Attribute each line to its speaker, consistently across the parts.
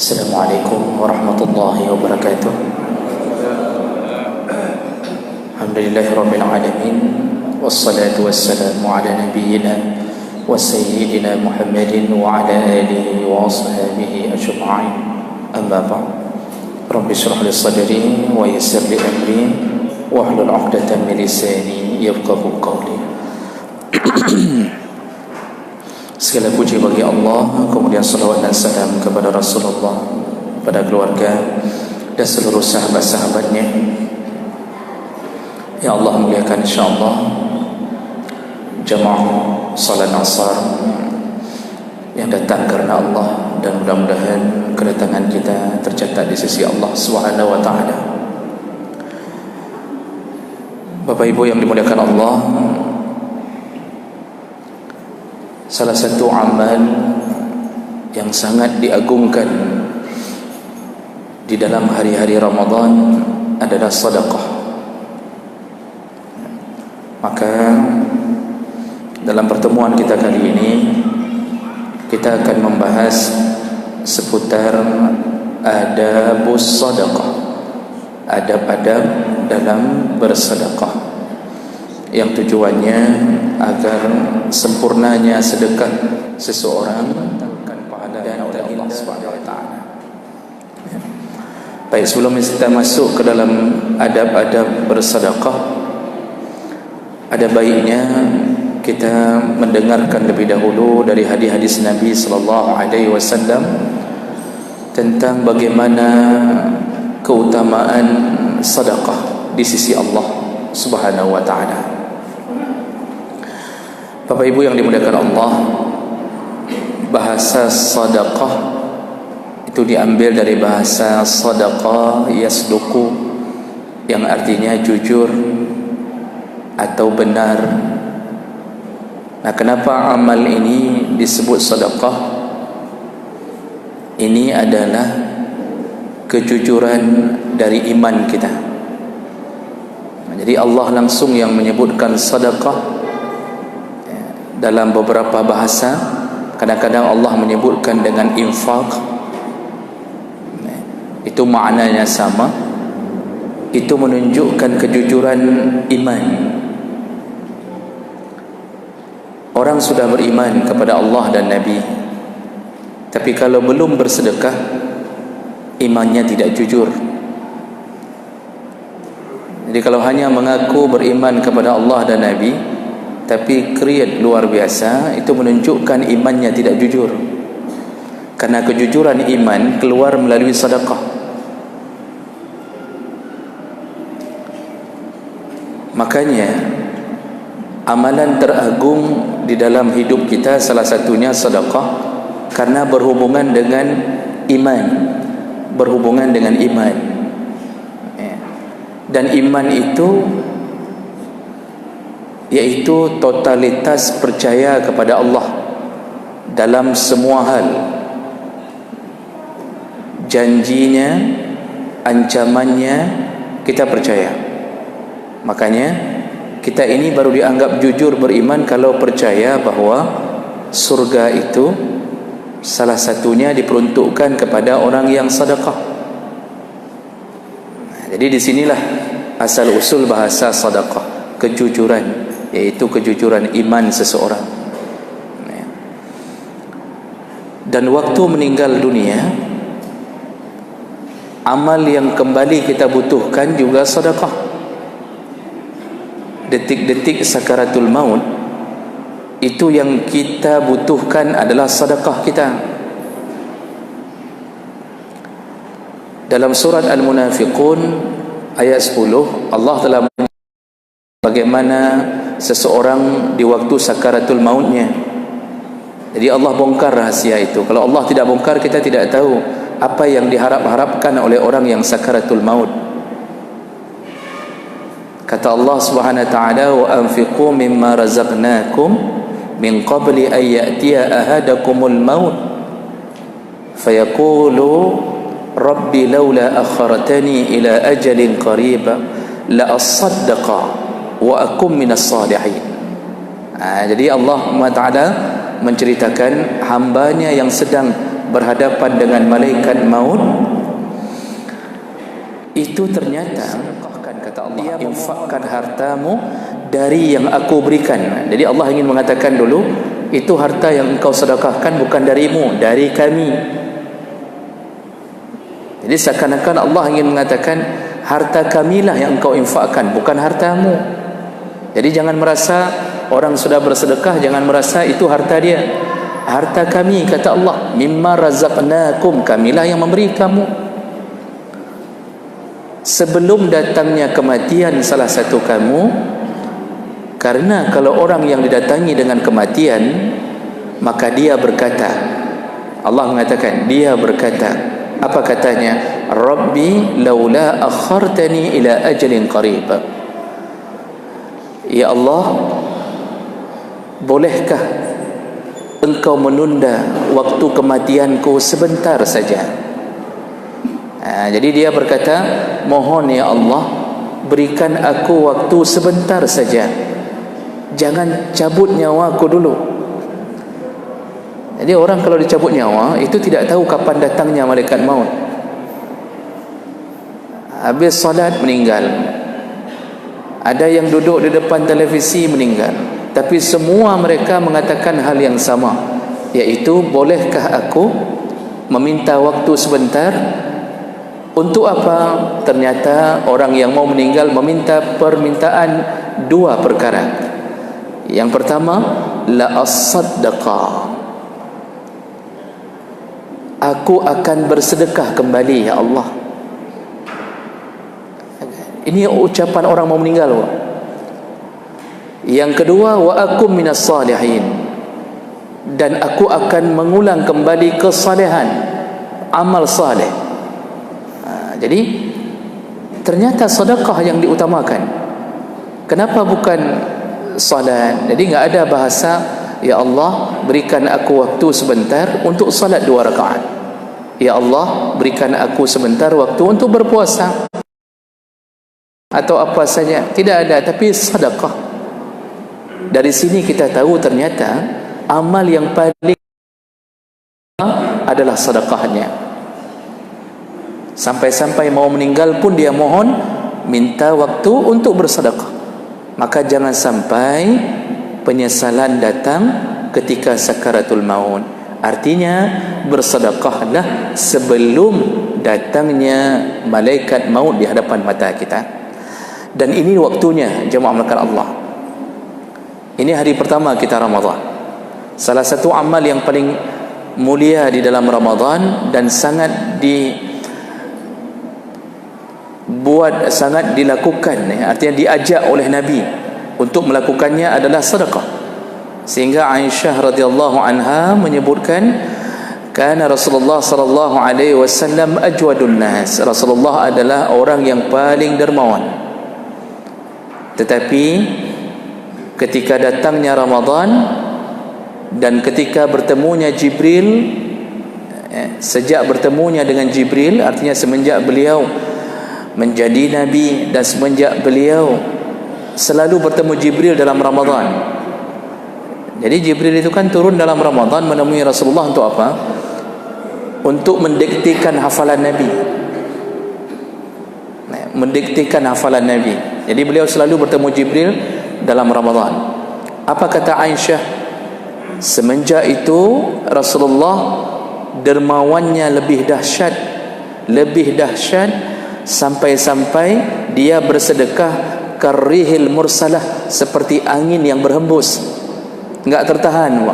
Speaker 1: Assalamualaikum warahmatullahi wabarakatuh. Alhamdulillahirabbil alamin, wassalatu wassalamu ala nabiyyina wa sayyidina Muhammadin wa ala alihi wa ashabihi ajma'in. Amma ba'd. Rabbi shrah li sadri wa yassir li amri wahlul 'uqdatam min lisani yafqahu qawli. Segala puji bagi Allah, kemudian salawat dan salam kepada Rasulullah, pada keluarga dan seluruh sahabat-sahabatnya yang Allah muliakan. InsyaAllah jamaah salat asar yang datang karena Allah, dan mudah-mudahan kedatangan kita tercatat di sisi Allah Subhanahu wa ta'ala. Bapak Ibu yang dimuliakan Allah, salah satu amal yang sangat diagungkan di dalam hari-hari Ramadan adalah sedekah. Maka dalam pertemuan kita kali ini kita akan membahas seputar adabus sedekah, adab-adab dalam bersedekah, yang tujuannya agar sempurnanya sedekah seseorang mendatangkan pahala dari Allah Subhanahu wa taala. Baik, sebelum kita masuk ke dalam adab-adab bersedekah, ada baiknya kita mendengarkan lebih dahulu dari hadis-hadis Nabi sallallahu alaihi wasallam tentang bagaimana keutamaan sedekah di sisi Allah Subhanahu wa taala. Bapak Ibu yang dimuliakan Allah, bahasa sedekah itu diambil dari bahasa sadaqa yasduqu, yang artinya jujur atau benar. Nah, kenapa amal ini disebut sedekah? Ini adalah kejujuran dari iman kita. Jadi Allah langsung yang menyebutkan sedekah dalam beberapa bahasa. Kadang-kadang Allah menyebutkan dengan infak, itu maknanya sama. Itu menunjukkan kejujuran iman. Orang sudah beriman kepada Allah dan Nabi, tapi kalau belum bersedekah, imannya tidak jujur. Jadi kalau hanya mengaku beriman kepada Allah dan Nabi tapi kriat luar biasa, itu menunjukkan imannya tidak jujur. Karena kejujuran iman keluar melalui sedekah. Makanya amalan teragung di dalam hidup kita salah satunya sedekah, karena berhubungan dengan iman, berhubungan dengan iman. Dan iman itu yaitu totalitas percaya kepada Allah dalam semua hal, janjinya, ancamannya kita percaya. Makanya kita ini baru dianggap jujur beriman kalau percaya bahwa surga itu salah satunya diperuntukkan kepada orang yang sedekah. Jadi disinilah asal usul bahasa sedekah, kejujuran, yaitu kejujuran iman seseorang. Dan waktu meninggal dunia, amal yang kembali kita butuhkan juga sedekah. Detik-detik sakaratul maut, itu yang kita butuhkan adalah sedekah kita. Dalam surat Al-Munafiqun ayat 10, Allah telah bagaimana seseorang di waktu sakaratul mautnya. Jadi Allah bongkar rahasia itu. Kalau Allah tidak bongkar, kita tidak tahu apa yang diharap-harapkan oleh orang yang sakaratul maut. Kata Allah Subhanahu wa ta'ala, wa anfiqu mimma razaqnakum min qabli an ya'tiya ahadakumul maut fayaqulu rabbi laula akhartani ila ajalin qarib la asaddaqa wa akum minas salihin. Jadi Allah SWT menceritakan hambanya yang sedang berhadapan dengan malaikat maut, itu ternyata kata Allah, infakkan hartamu dari yang aku berikan. Jadi Allah ingin mengatakan dulu, itu harta yang engkau sedekahkan bukan darimu, dari kami. Jadi seakan-akan Allah ingin mengatakan, harta kamilah yang engkau infakkan, bukan hartamu. Jadi jangan merasa orang sudah bersedekah, jangan merasa itu harta dia. Harta kami, kata Allah, mimma razaqnakum, kamilah yang memberi kamu. Sebelum datangnya kematian salah satu kamu, karena kalau orang yang didatangi dengan kematian, maka dia berkata, Allah mengatakan, dia berkata, apa katanya? Rabbi laula akhartani ila ajalin qarib. Ya Allah, bolehkah engkau menunda waktu kematianku sebentar saja? Jadi dia berkata, mohon ya Allah, berikan aku waktu sebentar saja, jangan cabut nyawaku dulu. Jadi orang kalau dicabut nyawa, itu tidak tahu kapan datangnya malaikat maut. Habis salat meninggal, ada yang duduk di depan televisi meninggal. Tapi semua mereka mengatakan hal yang sama, yaitu bolehkah aku meminta waktu sebentar? Untuk apa? Ternyata orang yang mau meninggal meminta permintaan dua perkara. Yang pertama, la as-sadaqah, aku akan bersedekah kembali ya Allah. Ini ucapan orang mau meninggal. Yang kedua, wa akum minas salihin, dan aku akan mengulang kembali kesalehan, amal saleh. Jadi ternyata sedekah yang diutamakan. Kenapa bukan salat? Jadi enggak ada bahasa, ya Allah, berikan aku waktu sebentar untuk salat 2 rakaat. Ya Allah, berikan aku sebentar waktu untuk berpuasa, atau apa saja. Tidak ada, tapi sedekah. Dari sini kita tahu ternyata amal yang paling adalah sedekahnya. Sampai-sampai mau meninggal pun dia mohon, minta waktu untuk bersedekah. Maka jangan sampai penyesalan datang ketika sakaratul maut. Artinya bersedekahlah sebelum datangnya malaikat maut di hadapan mata kita. Dan ini waktunya, jemaah melakukan Allah. Ini hari pertama kita Ramadan. Salah satu amal yang paling mulia di dalam Ramadan dan sangat sangat dilakukan, artinya diajak oleh Nabi untuk melakukannya adalah sedekah. Sehingga Aisyah radhiyallahu anha menyebutkan, kana Rasulullah sallallahu alaihi wasallam ajwadun nas, Rasulullah adalah orang yang paling dermawan. Tetapi ketika datangnya Ramadan dan ketika bertemunya Jibril, sejak bertemunya dengan Jibril, artinya semenjak beliau menjadi Nabi dan semenjak beliau selalu bertemu Jibril dalam Ramadan. Jadi Jibril itu kan turun dalam Ramadan menemui Rasulullah untuk apa? Untuk mendiktikan hafalan Nabi, mendiktikan hafalan Nabi. Jadi beliau selalu bertemu Jibril dalam Ramadan. Apa kata Aisyah? Semenjak itu Rasulullah dermawannya lebih dahsyat, sampai-sampai dia bersedekah karihil mursalah, seperti angin yang berhembus, enggak tertahan.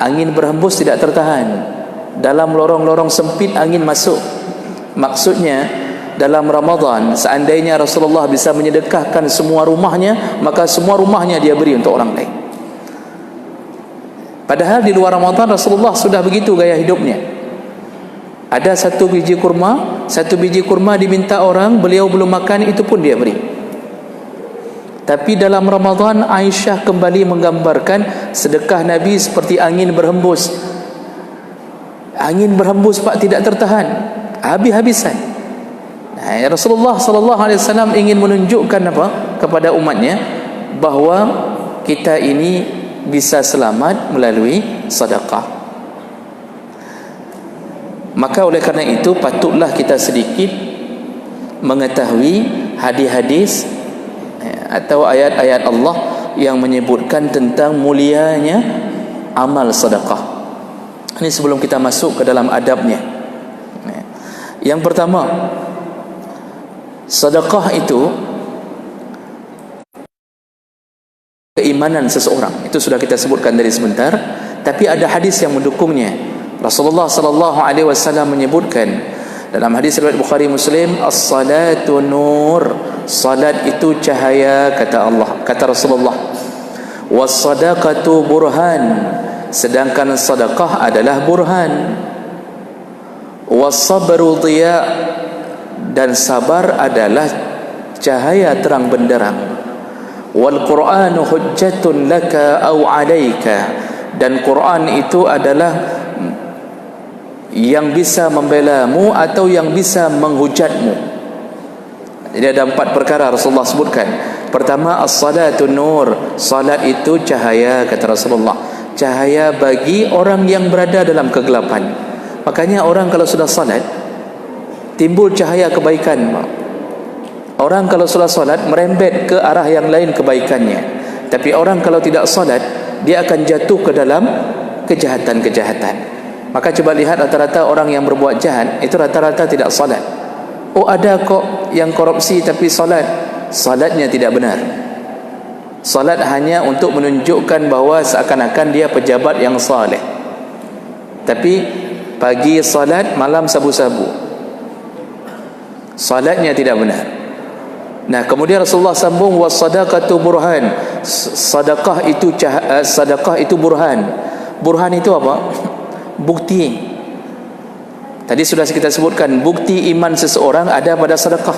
Speaker 1: Angin berhembus tidak tertahan. Dalam lorong-lorong sempit angin masuk. Maksudnya dalam Ramadan, seandainya Rasulullah bisa menyedekahkan semua rumahnya, maka semua rumahnya dia beri untuk orang lain. Padahal di luar Ramadan Rasulullah sudah begitu gaya hidupnya. Ada satu biji kurma diminta orang, beliau belum makan, itu pun dia beri. Tapi dalam Ramadan Aisyah kembali menggambarkan sedekah Nabi seperti angin berhembus. Angin berhembus Pak, tidak tertahan, habis-habisan. Rasulullah sallallahu alaihi wasallam ingin menunjukkan apa kepada umatnya, bahawa kita ini bisa selamat melalui sedekah. Maka oleh kerana itu patutlah kita sedikit mengetahui hadis-hadis atau ayat-ayat Allah yang menyebutkan tentang mulianya amal sedekah. Ini sebelum kita masuk ke dalam adabnya. Yang pertama, sedekah itu keimanan seseorang. Itu sudah kita sebutkan dari sebentar, tapi ada hadis yang mendukungnya. Rasulullah sallallahu alaihi wasallam menyebutkan dalam hadis riwayat Bukhari Muslim, as-salatu nur, salat itu cahaya, kata Allah, kata Rasulullah. Was-sadaqatu burhan, sedangkan sedekah adalah burhan. Was-sabru dhiya, dan sabar adalah cahaya terang benderang. Wal Qur'anu hujjatun laka aw 'alaika, dan Quran itu adalah yang bisa membelamu atau yang bisa menghujatmu. Jadi ada 4 perkara Rasulullah sebutkan. Pertama, as-salatu nur, salat itu cahaya, kata Rasulullah, cahaya bagi orang yang berada dalam kegelapan. Makanya orang kalau sudah salat timbul cahaya kebaikan. Orang kalau sudah salat merembet ke arah yang lain kebaikannya. Tapi orang kalau tidak salat, dia akan jatuh ke dalam kejahatan-kejahatan. Maka coba lihat rata-rata orang yang berbuat jahat itu rata-rata tidak salat. Oh, ada kok yang korupsi tapi salat. Salatnya tidak benar. Salat hanya untuk menunjukkan bahawa seakan-akan dia pejabat yang saleh. Tapi pagi salat, malam sabu-sabu. Salatnya tidak benar. Nah, kemudian Rasulullah sambung, was-sadaqatu burhan. Sedekah itu burhan. Burhan itu apa? Bukti. Tadi sudah kita sebutkan, bukti iman seseorang ada pada sedekah.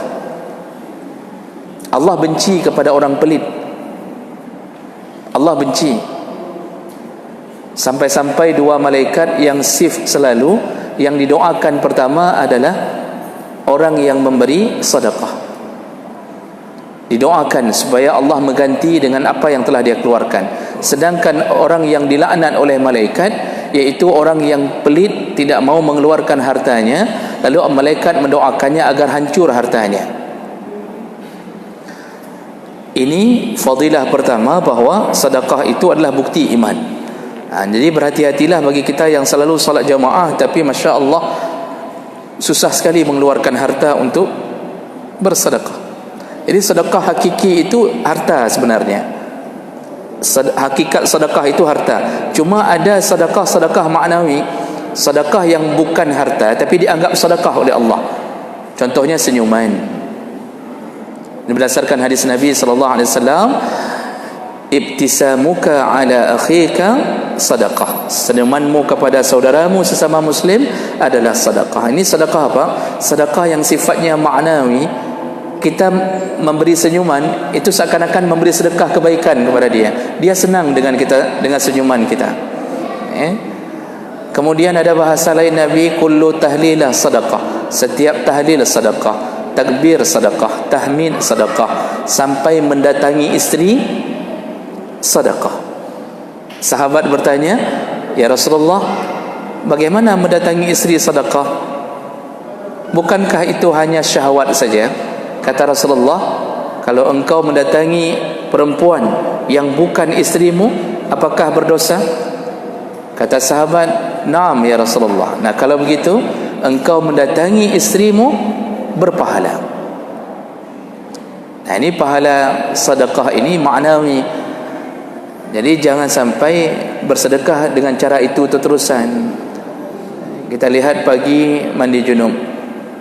Speaker 1: Allah benci kepada orang pelit. Allah benci. Sampai-sampai 2 malaikat yang sif selalu, yang didoakan pertama adalah orang yang memberi sedekah. Didoakan supaya Allah mengganti dengan apa yang telah dia keluarkan. Sedangkan orang yang dilaknat oleh malaikat, yaitu orang yang pelit, tidak mau mengeluarkan hartanya, lalu malaikat mendoakannya agar hancur hartanya. Ini fadilah pertama, bahawa sedekah itu adalah bukti iman. Jadi berhati-hatilah bagi kita yang selalu salat jamaah tapi Masya Allah susah sekali mengeluarkan harta untuk bersedekah. Jadi sedekah hakiki itu harta sebenarnya. Hakikat sedekah itu harta. Cuma ada sedekah maknawi, sedekah yang bukan harta tapi dianggap sedekah oleh Allah. Contohnya senyuman. Ini berdasarkan hadis Nabi sallallahu alaihi wasallam, ibtisamuka ala akhika sedekah. Senyumanmu kepada saudaramu sesama muslim adalah sedekah. Ini sedekah apa? Sedekah yang sifatnya maknawi. Kita memberi senyuman itu seakan-akan memberi sedekah kebaikan kepada dia. Dia senang dengan kita, dengan senyuman kita. Kemudian ada bahasa lain Nabi, kullu tahlilah sedekah. Setiap tahlil sedekah, takbir sedekah, tahmid sedekah, sampai mendatangi istri sedekah. Sahabat bertanya, ya Rasulullah, bagaimana mendatangi istri sedekah? Bukankah itu hanya syahwat saja? Kata Rasulullah, kalau engkau mendatangi perempuan yang bukan istrimu, apakah berdosa? Kata sahabat, "Naam ya Rasulullah." Nah, kalau begitu engkau mendatangi istrimu berpahala. Nah, ini pahala sedekah ini maknawi. Jadi jangan sampai bersedekah dengan cara itu terus-terusan. Kita lihat pagi mandi junub.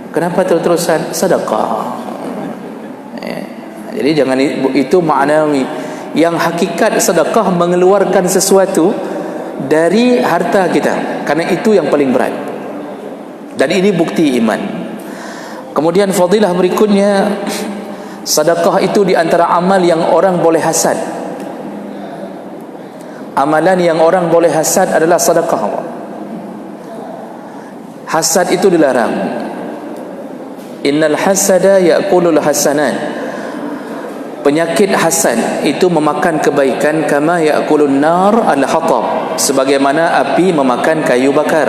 Speaker 1: Kenapa terus-terusan? Sedekah. Jadi jangan, itu maknawi. Yang hakikat sedekah mengeluarkan sesuatu dari harta kita, karena itu yang paling berat. Dan ini bukti iman. Kemudian fadilah berikutnya, sedekah itu di antara amal yang orang boleh hasad. Amalan yang orang boleh hasad adalah sedekah. Hasad itu dilarang. Innal hasada ya'kulul hasanat. Penyakit hasad itu memakan kebaikan, kama ya'kulun nar al-hatab, sebagaimana api memakan kayu bakar.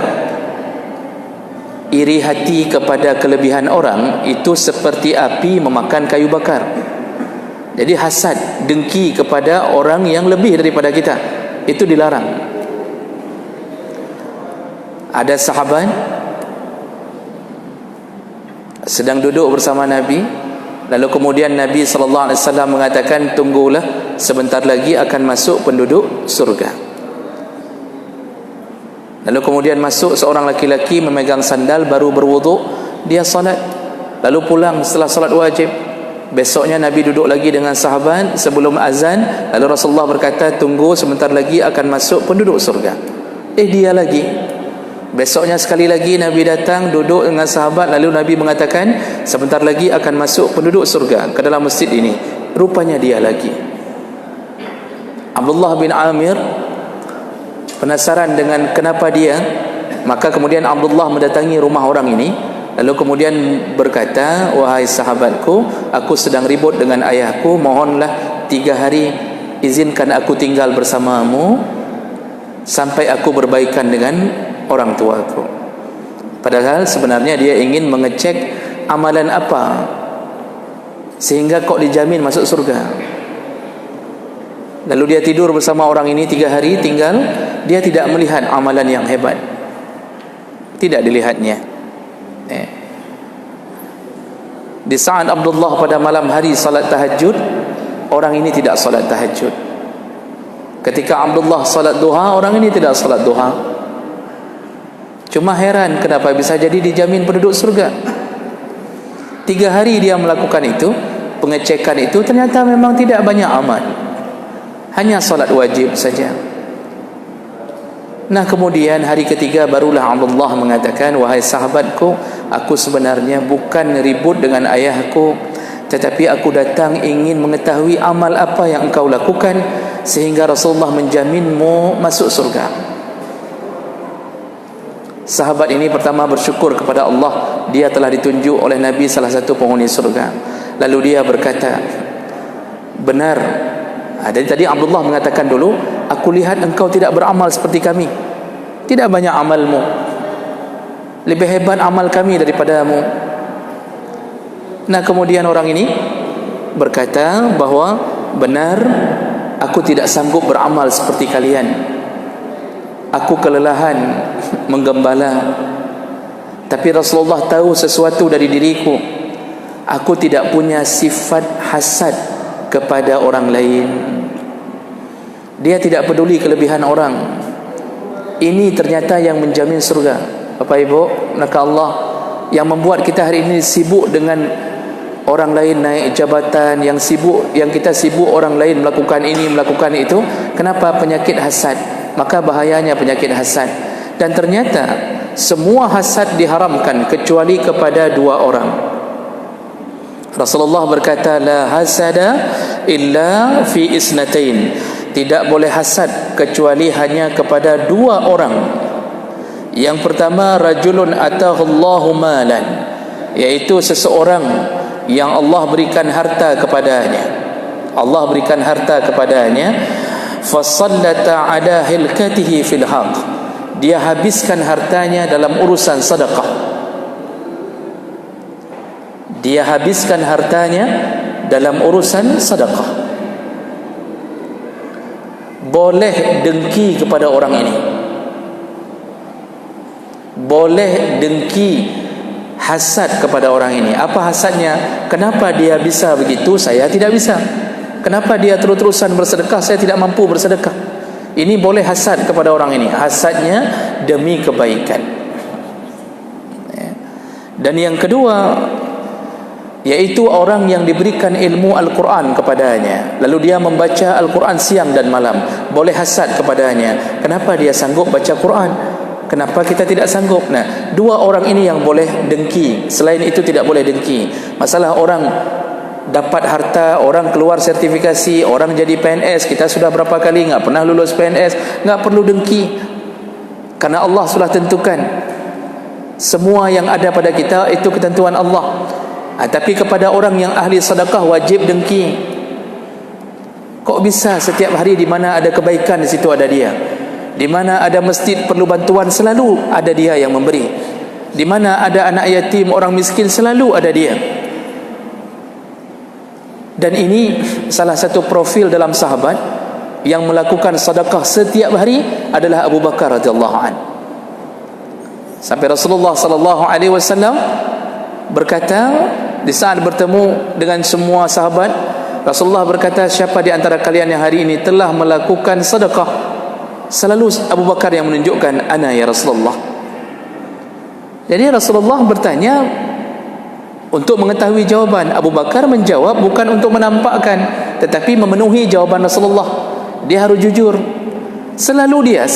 Speaker 1: iri hati kepada kelebihan orang itu seperti api memakan kayu bakar. Jadi hasad, dengki kepada orang yang lebih daripada kita, itu dilarang. Ada sahabat sedang duduk bersama Nabi, lalu kemudian Nabi SAW mengatakan, tunggulah, sebentar lagi akan masuk penduduk surga. Lalu kemudian masuk seorang laki-laki memegang sandal, baru berwuduk, dia salat, lalu pulang setelah salat wajib. Besoknya Nabi duduk lagi dengan sahabat sebelum azan, lalu Rasulullah berkata, tunggu, sebentar lagi akan masuk penduduk surga. Dia lagi. Besoknya sekali lagi Nabi datang duduk dengan sahabat, lalu Nabi mengatakan, sebentar lagi akan masuk penduduk surga ke dalam masjid ini. Rupanya dia lagi. Abdullah bin Amir penasaran dengan kenapa dia, maka kemudian Abdullah mendatangi rumah orang ini, lalu kemudian berkata, wahai sahabatku, aku sedang ribut dengan ayahku, mohonlah 3 hari izinkan aku tinggal bersamamu sampai aku berbaikan dengan orang tuaku. Padahal sebenarnya dia ingin mengecek amalan apa sehingga kok dijamin masuk surga. Lalu dia tidur bersama orang ini 3 hari tinggal, dia tidak melihat amalan yang hebat, tidak dilihatnya. Di saat Abdullah pada malam hari salat tahajud, orang ini tidak salat tahajud. Ketika Abdullah salat duha, orang ini tidak salat duha. Cuma heran kenapa bisa jadi dijamin penduduk surga. 3 hari dia melakukan itu, pengecekan itu, ternyata memang tidak banyak amal, hanya salat wajib saja. Nah kemudian hari ketiga barulah Abdullah mengatakan, wahai sahabatku, aku sebenarnya bukan ribut dengan ayahku, tetapi aku datang ingin mengetahui amal apa yang engkau lakukan sehingga Rasulullah menjaminmu masuk surga. Sahabat ini pertama bersyukur kepada Allah, dia telah ditunjuk oleh Nabi salah satu penghuni surga. Lalu dia berkata, benar. Jadi tadi Abdullah mengatakan dulu, aku lihat engkau tidak beramal seperti kami, tidak banyak amalmu, lebih hebat amal kami daripadamu. Nah kemudian orang ini berkata bahwa benar, aku tidak sanggup beramal seperti kalian, aku kelelahan menggembala, tapi Rasulullah tahu sesuatu dari diriku, aku tidak punya sifat hasad kepada orang lain. Dia tidak peduli kelebihan orang. Ini ternyata yang menjamin surga. Bapak Ibu, maka Allah yang membuat kita hari ini sibuk dengan orang lain naik jabatan, yang kita sibuk orang lain melakukan ini, melakukan itu. Kenapa? Penyakit hasad. Maka bahayanya penyakit hasad. Dan ternyata semua hasad diharamkan kecuali kepada 2 orang. Rasulullah berkata, la hasada illa fi isnatain. Tidak boleh hasad kecuali hanya kepada 2 orang. Yang pertama, rajulun atahullahu malan, yaitu seseorang yang Allah berikan harta kepadanya. Allah berikan harta kepadanya, fasallata ala hilkatihi fil haq. Dia habiskan hartanya dalam urusan sedekah. Dia habiskan hartanya dalam urusan sedekah. Boleh dengki kepada orang ini, boleh dengki, hasad kepada orang ini. Apa hasadnya? Kenapa dia bisa begitu, saya tidak bisa? Kenapa dia terus-terusan bersedekah, saya tidak mampu bersedekah? Ini boleh hasad kepada orang ini. Hasadnya demi kebaikan. Dan yang kedua, yaitu orang yang diberikan ilmu Al-Quran kepadanya, lalu dia membaca Al-Quran siang dan malam. Boleh hasad kepadanya, kenapa dia sanggup baca Quran, kenapa kita tidak sanggup? Nah, 2 orang ini yang boleh dengki. Selain itu tidak boleh dengki. Masalah orang dapat harta, orang keluar sertifikasi, orang jadi PNS, kita sudah berapa kali enggak pernah lulus PNS, enggak perlu dengki, karena Allah sudah tentukan. Semua yang ada pada kita itu ketentuan Allah. Tapi kepada orang yang ahli sedekah wajib dengki. Kok bisa setiap hari di mana ada kebaikan, di situ ada dia. Di mana ada masjid perlu bantuan, selalu ada dia yang memberi. Di mana ada anak yatim, orang miskin, selalu ada dia. Dan ini salah satu profil dalam sahabat yang melakukan sedekah setiap hari adalah Abu Bakar radhiyallahu an. Sampai Rasulullah sallallahu alaihi wasallam berkata di saat bertemu dengan semua sahabat, Rasulullah berkata, siapa di antara kalian yang hari ini telah melakukan sedekah? Selalu Abu Bakar yang menunjukkan, ana ya Rasulullah. Jadi Rasulullah bertanya untuk mengetahui jawaban. Abu Bakar menjawab bukan untuk menampakkan, tetapi memenuhi jawaban Rasulullah. Dia harus jujur. Selalu dia.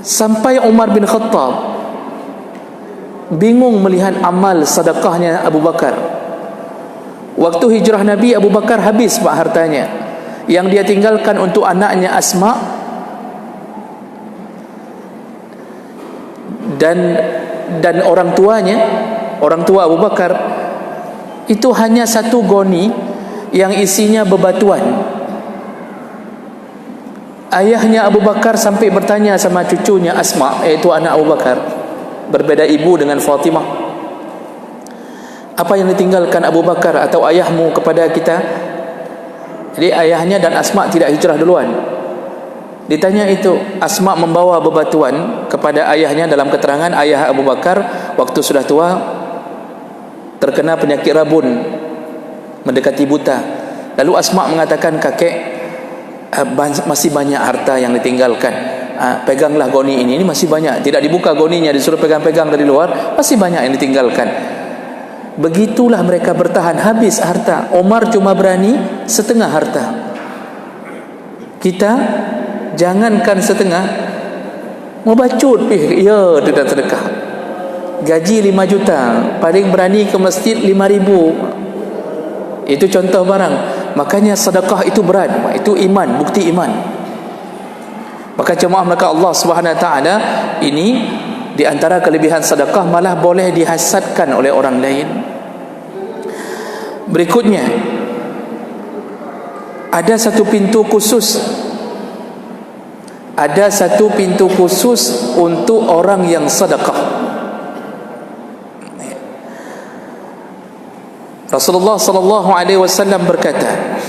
Speaker 1: Sampai Umar bin Khattab bingung melihat amal sedekahnya Abu Bakar. Waktu hijrah Nabi, Abu Bakar habis hartanya yang dia tinggalkan untuk anaknya Asma dan orang tuanya. Orang tua Abu Bakar itu hanya satu goni yang isinya bebatuan. Ayahnya Abu Bakar sampai bertanya sama cucunya Asma, iaitu anak Abu Bakar, berbeda ibu dengan Fatimah, apa yang ditinggalkan Abu Bakar atau ayahmu kepada kita? Jadi ayahnya dan Asma tidak hijrah duluan. Ditanya itu, Asma membawa bebatuan kepada ayahnya. Dalam keterangan, ayah Abu Bakar waktu sudah tua terkena penyakit rabun, mendekati buta. Lalu Asma mengatakan, kakek, masih banyak harta yang ditinggalkan, peganglah goni ini masih banyak. Tidak dibuka goninya, disuruh pegang-pegang dari luar, masih banyak yang ditinggalkan. Begitulah mereka bertahan, habis harta. Umar cuma berani setengah harta. Kita jangankan setengah, mau bacut, ya tidak sedekah. Gaji 5 juta, paling berani ke masjid 5.000. Itu contoh barang. Makanya sedekah itu berat, itu iman, bukti iman. Maka jemaah maka Allah Subhanahu wa taala, ini di antara kelebihan sedekah, malah boleh dihasadkan oleh orang lain. Berikutnya, ada satu pintu khusus. Ada satu pintu khusus untuk orang yang sedekah. Rasulullah sallallahu alaihi wasallam berkata,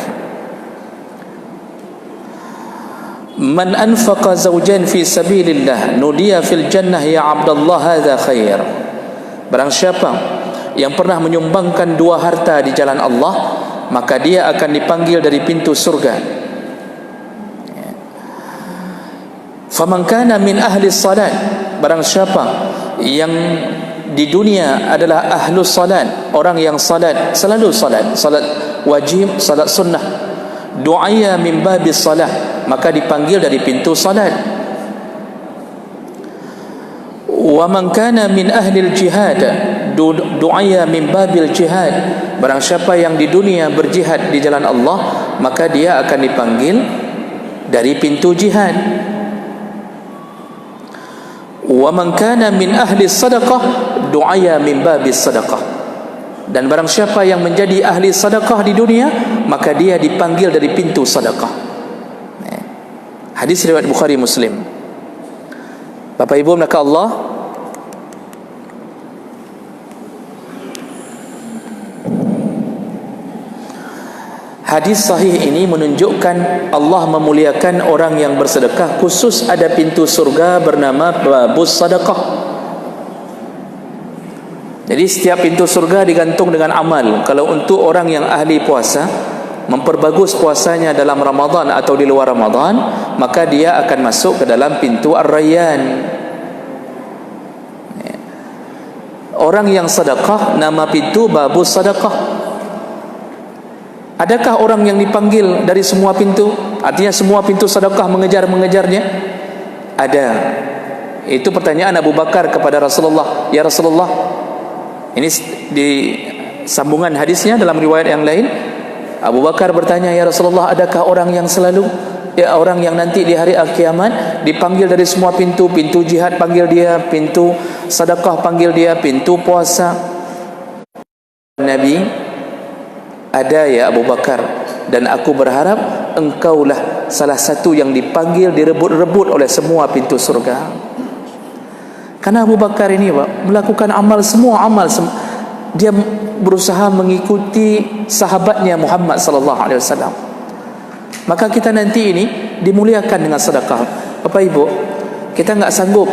Speaker 1: "Man anfaqa zawjan fi sabilillah nudiya fil jannah ya Abdullah hadza khair." Barang siapa yang pernah menyumbangkan 2 harta di jalan Allah, maka dia akan dipanggil dari pintu surga. Faman kana min ahli salat, barang siapa yang di dunia adalah ahlus salat, orang yang salat, selalu salat wajib, salat sunnah, du'aya min babis salat, maka dipanggil dari pintu salat. Wa man kana min ahli jihad du'aya min babil jihad, barang siapa yang di dunia berjihad di jalan Allah, maka dia akan dipanggil dari pintu jihad. Wa man kana min ahli sadaqah du'aya min babis sadaqah, dan barang siapa yang menjadi ahli sedekah di dunia, maka dia dipanggil dari pintu sedekah. Hadis riwayat Bukhari Muslim. Bapak Ibu maka Allah, hadis sahih ini menunjukkan Allah memuliakan orang yang bersedekah. Khusus ada pintu surga bernama babus sedekah. Jadi setiap pintu surga digantung dengan amal. Kalau untuk orang yang ahli puasa, memperbagus puasanya dalam Ramadan atau di luar Ramadan, maka dia akan masuk ke dalam pintu Ar-Rayyan. Orang yang sedekah, nama pintu babus sedekah. Adakah orang yang dipanggil dari semua pintu? Artinya semua pintu sedekah mengejar-mengejarnya? Ada. Itu pertanyaan Abu Bakar kepada Rasulullah. Ya Rasulullah, ini di sambungan hadisnya dalam riwayat yang lain, Abu Bakar bertanya, ya Rasulullah, adakah orang yang selalu, orang yang nanti di hari kiamat dipanggil dari semua pintu? Pintu jihad panggil dia, pintu sedekah panggil dia, pintu puasa. Nabi, ada ya Abu Bakar, dan aku berharap engkaulah salah satu yang dipanggil, direbut-rebut oleh semua pintu surga. Karena Abu Bakar ini melakukan amal, semua amal, dia berusaha mengikuti sahabatnya Muhammad sallallahu alaihi wasallam. Maka kita nanti ini dimuliakan dengan sedekah. Bapak Ibu, kita enggak sanggup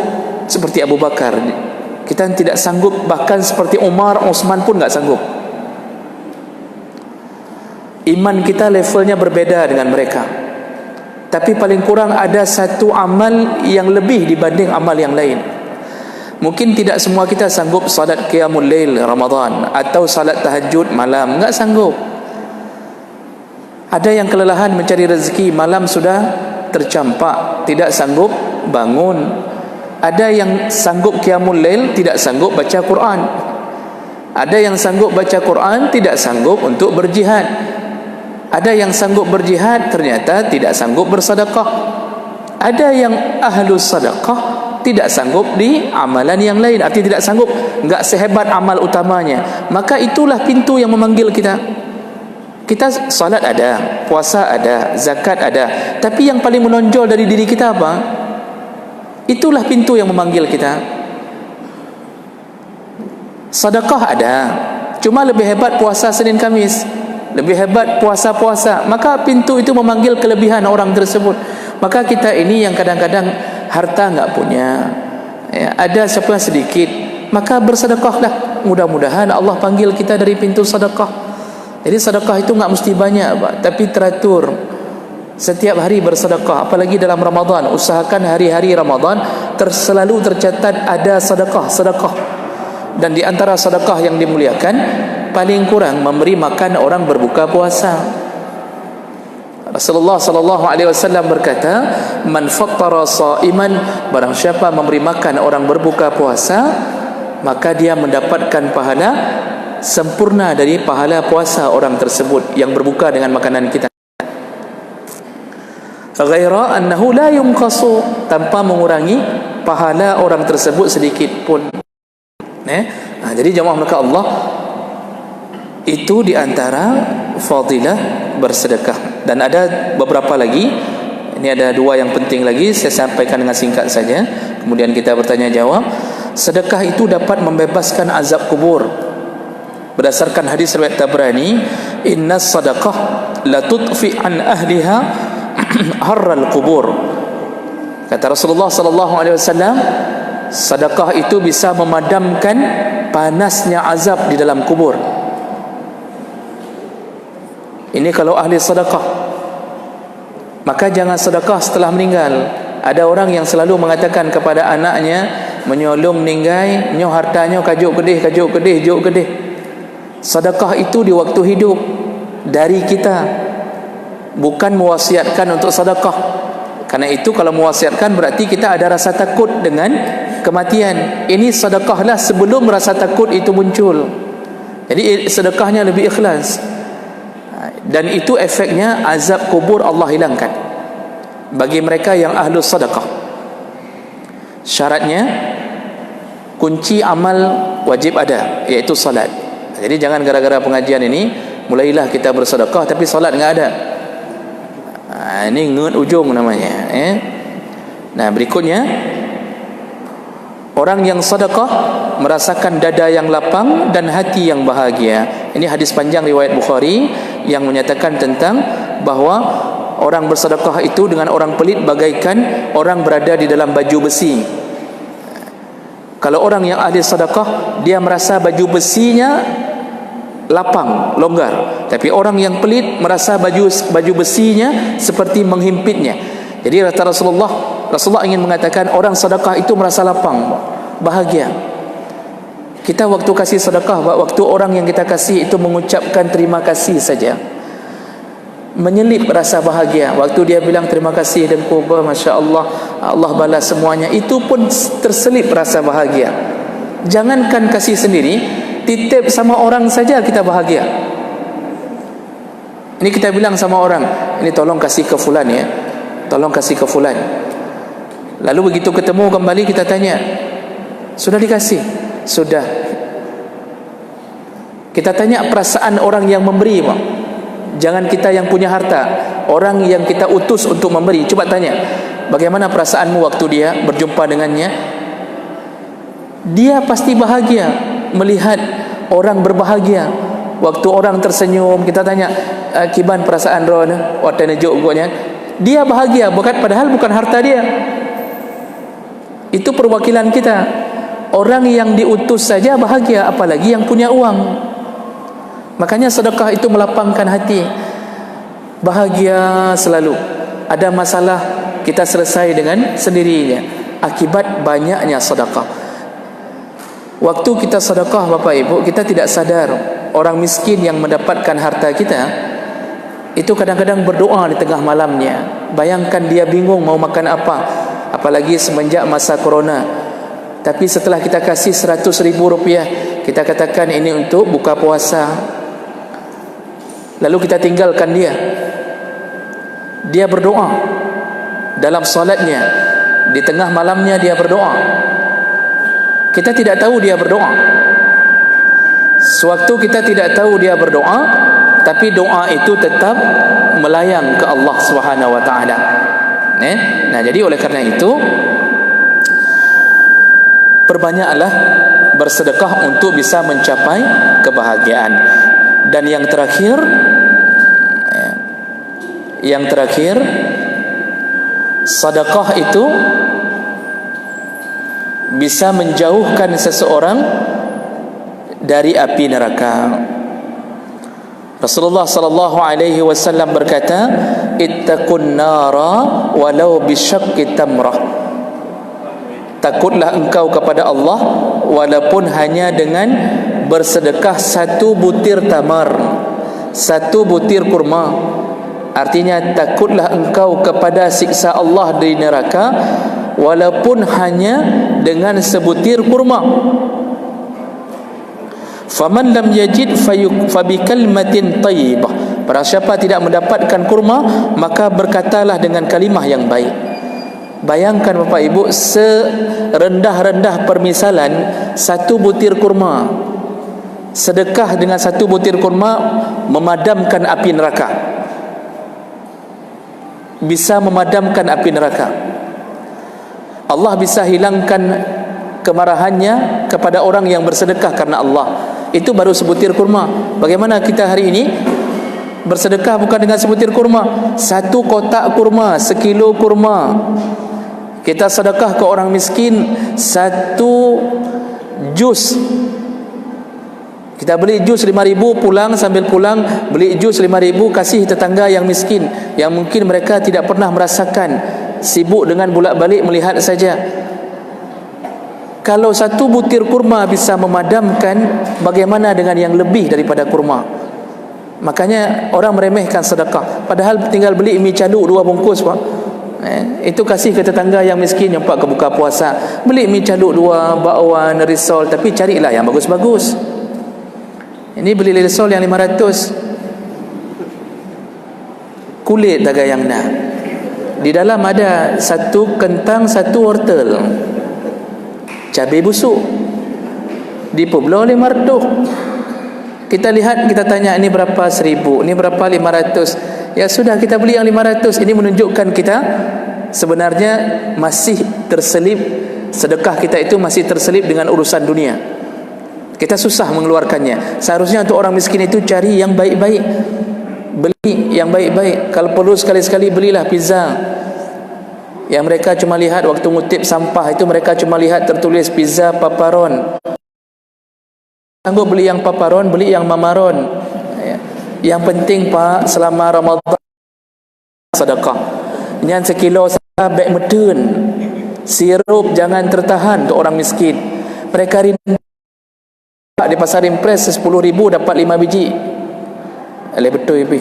Speaker 1: seperti Abu Bakar. Kita tidak sanggup, bahkan seperti Umar, Utsman pun enggak sanggup. Iman kita levelnya berbeda dengan mereka. Tapi paling kurang ada satu amal yang lebih dibanding amal yang lain. Mungkin tidak semua kita sanggup salat qiyamul lail Ramadan atau salat tahajud malam, enggak sanggup. Ada yang kelelahan mencari rezeki, malam sudah tercampak, tidak sanggup bangun. Ada yang sanggup qiyamul lail, tidak sanggup baca Quran. Ada yang sanggup baca Quran, tidak sanggup untuk berjihad. Ada yang sanggup berjihad, ternyata tidak sanggup bersedekah. Ada yang ahlus sedekah, tidak sanggup di amalan yang lain, artinya tidak sanggup, enggak sehebat amal utamanya. Maka itulah pintu yang memanggil kita. Kita salat ada, puasa ada, zakat ada, tapi yang paling menonjol dari diri kita apa? Itulah pintu yang memanggil kita. Sedekah ada, cuma lebih hebat puasa Senin Kamis, lebih hebat puasa-puasa, maka pintu itu memanggil kelebihan orang tersebut. Maka kita ini yang kadang-kadang harta enggak punya, ya, ada siapa sedikit, maka bersedekahlah. Mudah-mudahan Allah panggil kita dari pintu sedekah. Jadi sedekah itu enggak mesti banyak, Pak, tapi teratur. Setiap hari bersedekah, apalagi dalam Ramadan. Usahakan hari-hari Ramadan selalu tercatat ada sedekah. Dan di antara sedekah yang dimuliakan, paling kurang memberi makan orang berbuka puasa. Rasulullah sallallahu alaihi wasallam berkata, "Man fattara sha'iman," barang siapa memberi makan orang berbuka puasa, maka dia mendapatkan pahala sempurna dari pahala puasa orang tersebut yang berbuka dengan makanan kita. Ghaira annahu la yunqasu, tanpa mengurangi pahala orang tersebut sedikit pun. Jadi jemaah maka Allah, itu di antara fadilah bersedekah. Dan ada beberapa lagi. Ini ada dua yang penting lagi, saya sampaikan dengan singkat saja, kemudian kita bertanya jawab. Sedekah itu dapat membebaskan azab kubur. Berdasarkan hadis riwayat Tabrani, innas sadaqah la tudfi an ahliha harral kubur. Kata Rasulullah sallallahu alaihi wasallam, sedekah itu bisa memadamkan panasnya azab di dalam kubur. Ini kalau ahli sedekah. Maka jangan sedekah setelah meninggal. Ada orang yang selalu mengatakan kepada anaknya, menyolong ninggai, nyo hartanya kajuk gedih. Sedekah itu di waktu hidup dari kita, bukan mewasiatkan untuk sedekah. Karena itu kalau mewasiatkan berarti kita ada rasa takut dengan kematian. Ini sedekahlah sebelum rasa takut itu muncul. Jadi sedekahnya lebih ikhlas. Dan itu efeknya azab kubur Allah hilangkan bagi mereka yang ahlus sedekah. Syaratnya kunci amal wajib ada, iaitu salat. Jadi jangan gara-gara pengajian ini mulailah kita bersedekah tapi salat enggak ada. Ini ngut ujung namanya. Nah, berikutnya, orang yang sedekah merasakan dada yang lapang dan hati yang bahagia. Ini hadis panjang riwayat Bukhari yang menyatakan tentang bahawa orang bersedekah itu dengan orang pelit bagaikan orang berada di dalam baju besi. Kalau orang yang ahli sedekah, dia merasa baju besinya lapang, longgar. Tapi orang yang pelit merasa baju besinya seperti menghimpitnya. Jadi kata Rasulullah ingin mengatakan orang sedekah itu merasa lapang, bahagia. Kita waktu kasih sedekah, waktu orang yang kita kasih itu mengucapkan terima kasih saja, menyelip rasa bahagia. Waktu dia bilang terima kasih dengku, Masya Allah, Allah balas semuanya, itu pun terselip rasa bahagia. Jangankan kasih sendiri, titip sama orang saja kita bahagia. Ini kita bilang sama orang, ini tolong kasih ke fulan ya, tolong kasih ke fulan. Lalu begitu ketemu kembali kita tanya, sudah dikasih? Sudah. Kita tanya perasaan orang yang memberi, Bang. Jangan kita yang punya harta, orang yang kita utus untuk memberi. Coba tanya, bagaimana perasaanmu waktu dia berjumpa dengannya? Dia pasti bahagia melihat orang berbahagia. Waktu orang tersenyum, kita tanya, kiban perasaan Ron, waktu nejuk gua, dia bahagia, padahal bukan harta dia. Itu perwakilan kita. Orang yang diutus saja bahagia, apalagi yang punya uang. Makanya sedekah itu melapangkan hati, bahagia selalu. Ada masalah, kita selesai dengan sendirinya akibat banyaknya sedekah. Waktu kita sedekah, Bapak Ibu, kita tidak sadar orang miskin yang mendapatkan harta kita itu kadang-kadang berdoa di tengah malamnya. Bayangkan dia bingung mau makan apa, apalagi semenjak masa corona. Tapi setelah kita kasih 100.000 rupiah, kita katakan ini untuk buka puasa, lalu kita tinggalkan dia. Dia berdoa dalam salatnya, di tengah malamnya dia berdoa. Kita tidak tahu dia berdoa. Sewaktu kita tidak tahu dia berdoa, tapi doa itu tetap melayang ke Allah Subhanahu wa taala. Nah, jadi oleh karena itu, perbanyaklah bersedekah untuk bisa mencapai kebahagiaan. Dan yang terakhir, sedekah itu bisa menjauhkan seseorang dari api neraka. Rasulullah sallallahu alaihi wasallam berkata, "Ittaqun nara walau bisyaqqi tamrah." Takutlah engkau kepada Allah walaupun hanya dengan bersedekah satu butir tamar, satu butir kurma. Artinya takutlah engkau kepada siksa Allah di neraka walaupun hanya dengan sebutir kurma. Faman lam yajid fabikalmatin tayyibah. Barang siapa tidak mendapatkan kurma, maka berkatalah dengan kalimah yang baik. Bayangkan Bapak Ibu, serendah-rendah permisalan satu butir kurma, sedekah dengan satu butir kurma memadamkan api neraka, bisa memadamkan api neraka. Allah bisa hilangkan kemarahannya kepada orang yang bersedekah karena Allah. Itu baru sebutir kurma. Bagaimana kita hari ini bersedekah bukan dengan sebutir kurma, satu kotak kurma, sekilo kurma. Kita sedekah ke orang miskin satu jus. Kita beli jus 5.000, pulang, sambil pulang beli jus 5.000, kasih tetangga yang miskin, yang mungkin mereka tidak pernah merasakan, sibuk dengan bolak-balik melihat saja. Kalau satu butir kurma bisa memadamkan, bagaimana dengan yang lebih daripada kurma? Makanya orang meremehkan sedekah, padahal tinggal beli mie caluk 2 bungkus, Pak. Itu kasih ke tetangga yang miskin yang pak ke buka puasa. Beli mie caluk 2, bakwan, risol, tapi carilah yang bagus-bagus. Ini beli risol yang 500, kulit daga yang nak. Di dalam ada satu kentang, satu wortel, cabai busuk, dipoblo 500. Kita lihat, kita tanya, ini berapa 1.000, ini berapa 500. Ya sudah, kita beli yang 500. Ini menunjukkan kita sebenarnya masih terselip, sedekah kita itu masih terselip dengan urusan dunia. Kita susah mengeluarkannya. Seharusnya untuk orang miskin itu cari yang baik-baik, beli yang baik-baik. Kalau perlu sekali-sekali belilah pizza. Yang mereka cuma lihat waktu ngutip sampah itu, mereka cuma lihat tertulis pizza paparon. Sanggup beli yang paparon, beli yang mamaron. Yang penting Pak, selama Ramadan sedekah. Yang sekilo beg medun, sirup jangan tertahan untuk orang miskin. Mereka rindu di pasar impres 10.000 dapat 5 biji. Betul ibu.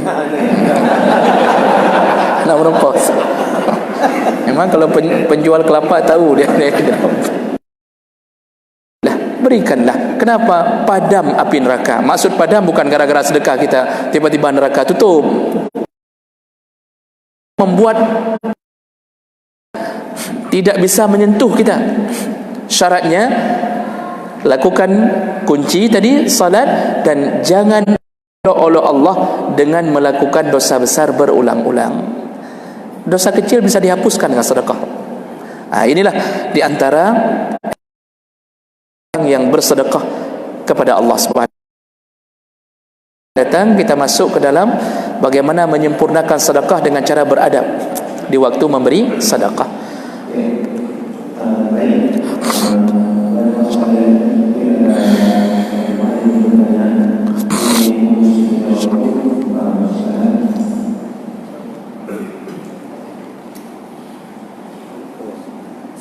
Speaker 1: Nak merumpos. Memang kalau penjual kelapa tahu dia berikanlah. Kenapa? Padam api neraka. Maksud padam bukan gara-gara sedekah kita tiba-tiba neraka tutup. Membuat tidak bisa menyentuh kita. Syaratnya lakukan kunci tadi, salat, dan jangan oleh Allah dengan melakukan dosa besar berulang-ulang. Dosa kecil bisa dihapuskan dengan sedekah. Inilah di antara yang bersedekah kepada Allah Subhanahu. Datang kita masuk ke dalam bagaimana menyempurnakan sedekah dengan cara beradab di waktu memberi sedekah.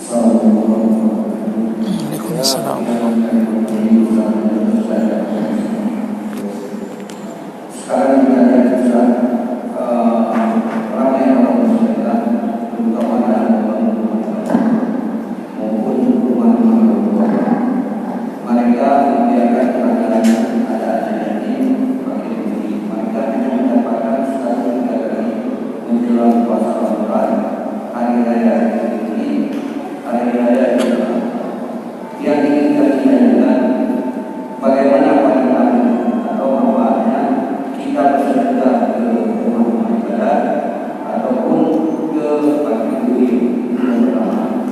Speaker 1: Waalaikumsalam.
Speaker 2: Sekarang kita orang yang bersedekah, terutama dalam maupun rumah-rumah mereka membiarkan keadaan ini bagi diri mereka hanya mendapatkan satu kali menjelang puasa Ramadan, hari raya ini, hari raya yang ingin kita adalah bagaimana pandangan atau manfaatnya kita bersedekah ke rumah ibadah ataupun ke bagi yang pertama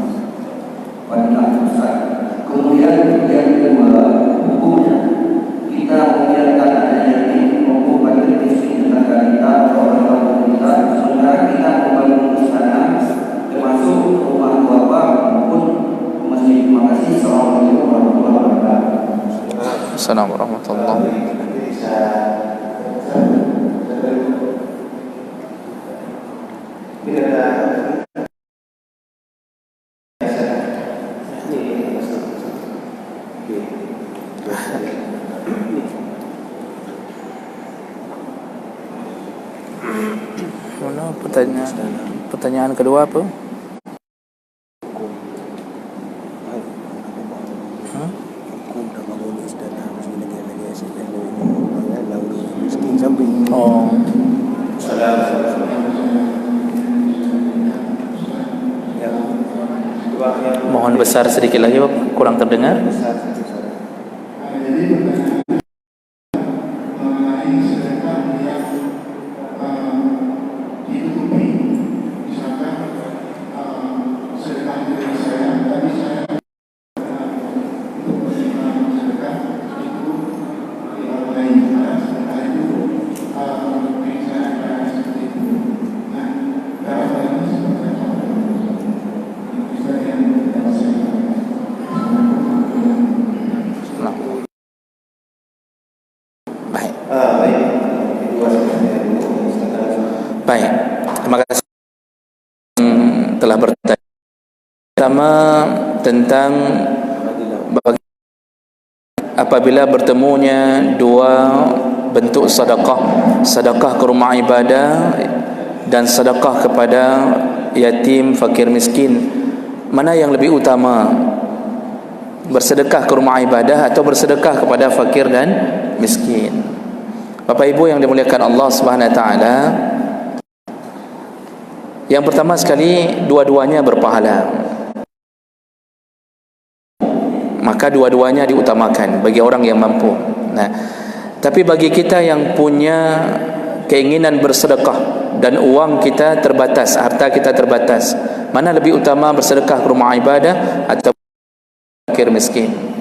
Speaker 2: wanita besar. Kemudian yang kedua, hukumnya kita membiarkan adanya ini hukum bagi miskin tetangga kita atau orang kita sementara kita membangun istana termasuk rumah tua maupun masjid. Terima kasih. Assalamualaikum warahmatullahi wabarakatuh.
Speaker 1: Assalamualaikum warahmatullahi wabarakatuh. Pertanyaan kedua apa? Oh. Mohon besar sedikit lagi, Bapak. Kurang terdengar. Baik, terima kasih telah bertanya. Pertama tentang apabila bertemunya dua bentuk sedekah, sedekah ke rumah ibadah dan sedekah kepada yatim, fakir, miskin, mana yang lebih utama? Bersedekah ke rumah ibadah atau bersedekah kepada fakir dan miskin? Bapak Ibu yang dimuliakan Allah Subhanahu wa taala, yang pertama sekali, dua-duanya berpahala. Maka dua-duanya diutamakan bagi orang yang mampu. Nah, tapi bagi kita yang punya keinginan bersedekah dan uang kita terbatas, harta kita terbatas, mana lebih utama bersedekah ke rumah ibadah atau fakir miskin?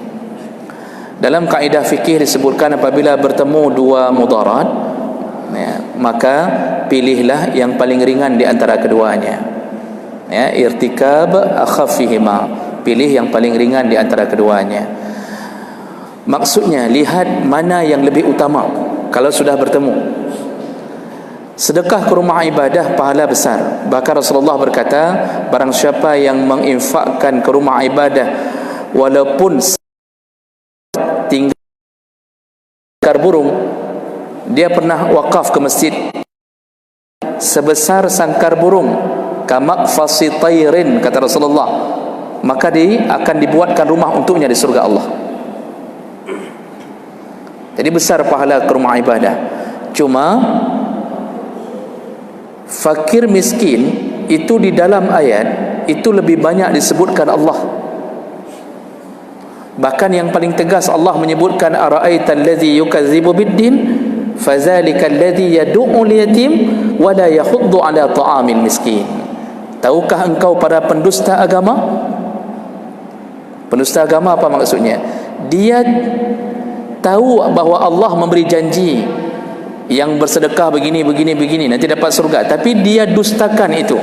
Speaker 1: Dalam kaidah fikih disebutkan apabila bertemu dua mudarat, maka pilihlah yang paling ringan di antara keduanya. Irtikab akhafihima, pilih yang paling ringan di antara keduanya. Maksudnya lihat mana yang lebih utama kalau sudah bertemu. Sedekah ke rumah ibadah pahala besar. Bahkan Rasulullah berkata, barang siapa yang menginfakkan ke rumah ibadah walaupun tinggal sangkar burung, dia pernah wakaf ke masjid sebesar sangkar burung, kamakfasi tayrin, kata Rasulullah, maka dia akan dibuatkan rumah untuknya di surga Allah. Jadi besar pahala ke rumah ibadah. Cuma fakir miskin itu di dalam ayat itu lebih banyak disebutkan Allah. Bahkan yang paling tegas Allah menyebutkan ara'aital ladzi yukadzibu biddin, Fadzalika alladhi yad'ul yatim wa la yahuddu ala ta'amil miskin. Tahukah engkau para pendusta agama? Pendusta agama apa maksudnya? Dia tahu bahawa Allah memberi janji yang bersedekah begini nanti dapat surga, tapi dia dustakan itu.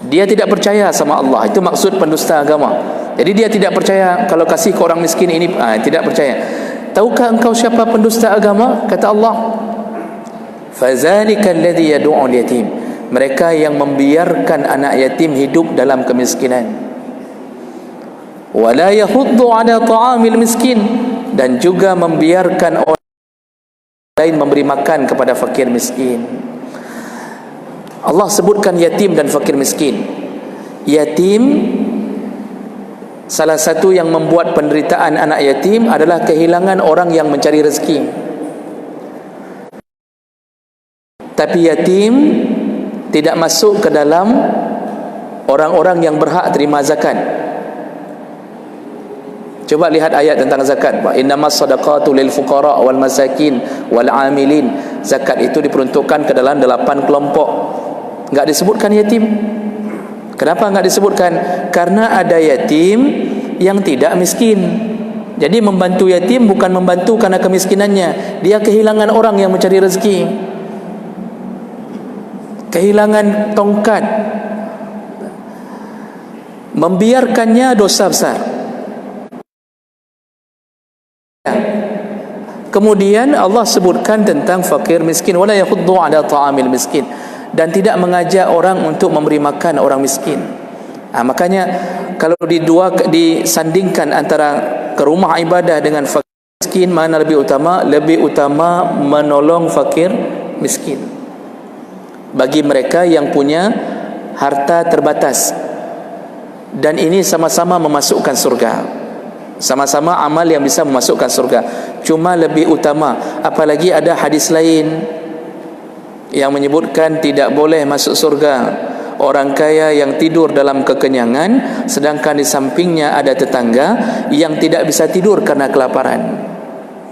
Speaker 1: Dia tidak percaya sama Allah. Itu maksud pendusta agama. Jadi dia tidak percaya kalau kasih ke orang miskin ini, tidak percaya. Tahukah engkau siapa pendusta agama? Kata Allah, fadzalika alladhi yad'ul yatim. Mereka yang membiarkan anak yatim hidup dalam kemiskinan. Wala yahuddu ala ta'amil miskin, dan juga membiarkan orang lain memberi makan kepada fakir miskin. Allah sebutkan yatim dan fakir miskin. Yatim, salah satu yang membuat penderitaan anak yatim adalah kehilangan orang yang mencari rezeki. Tapi yatim tidak masuk ke dalam orang-orang yang berhak terima zakat. Coba lihat ayat tentang zakat. Innamas sadaqatu lil fuqara wal masakin wal amilin. Zakat itu diperuntukkan ke dalam 8 kelompok. Enggak disebutkan yatim. Kenapa enggak disebutkan? Karena ada yatim yang tidak miskin. Jadi membantu yatim bukan membantu karena kemiskinannya. Dia kehilangan orang yang mencari rezeki, kehilangan tongkat. Membiarkannya dosa besar. Kemudian Allah sebutkan tentang fakir miskin, wala yahuddu ala ta'amil miskin, dan tidak mengajak orang untuk memberi makan orang miskin. Makanya kalau disandingkan antara ke rumah ibadah dengan fakir miskin, mana lebih utama? Lebih utama menolong fakir miskin. Bagi mereka yang punya harta terbatas, dan ini sama-sama memasukkan surga, sama-sama amal yang bisa memasukkan surga, cuma lebih utama. Apalagi ada hadis lain yang menyebutkan tidak boleh masuk surga orang kaya yang tidur dalam kekenyangan, sedangkan di sampingnya ada tetangga yang tidak bisa tidur karena kelaparan.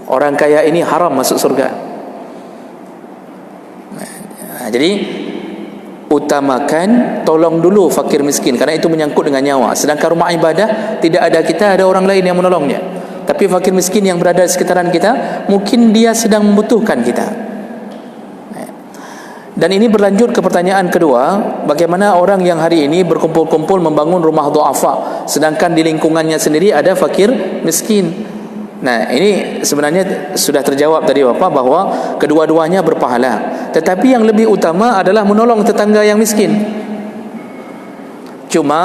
Speaker 1: Orang kaya ini haram masuk surga. Jadi utamakan tolong dulu fakir miskin, karena itu menyangkut dengan nyawa. Sedangkan rumah ibadah tidak ada kita, ada orang lain yang menolongnya. Tapi fakir miskin yang berada di sekitaran kita, mungkin dia sedang membutuhkan kita. Dan ini berlanjut ke pertanyaan kedua, bagaimana orang yang hari ini berkumpul-kumpul membangun rumah du'afa, sedangkan di lingkungannya sendiri ada fakir miskin. Nah, ini sebenarnya sudah terjawab tadi Bapak, bahwa kedua-duanya berpahala. Tetapi yang lebih utama adalah menolong tetangga yang miskin. Cuma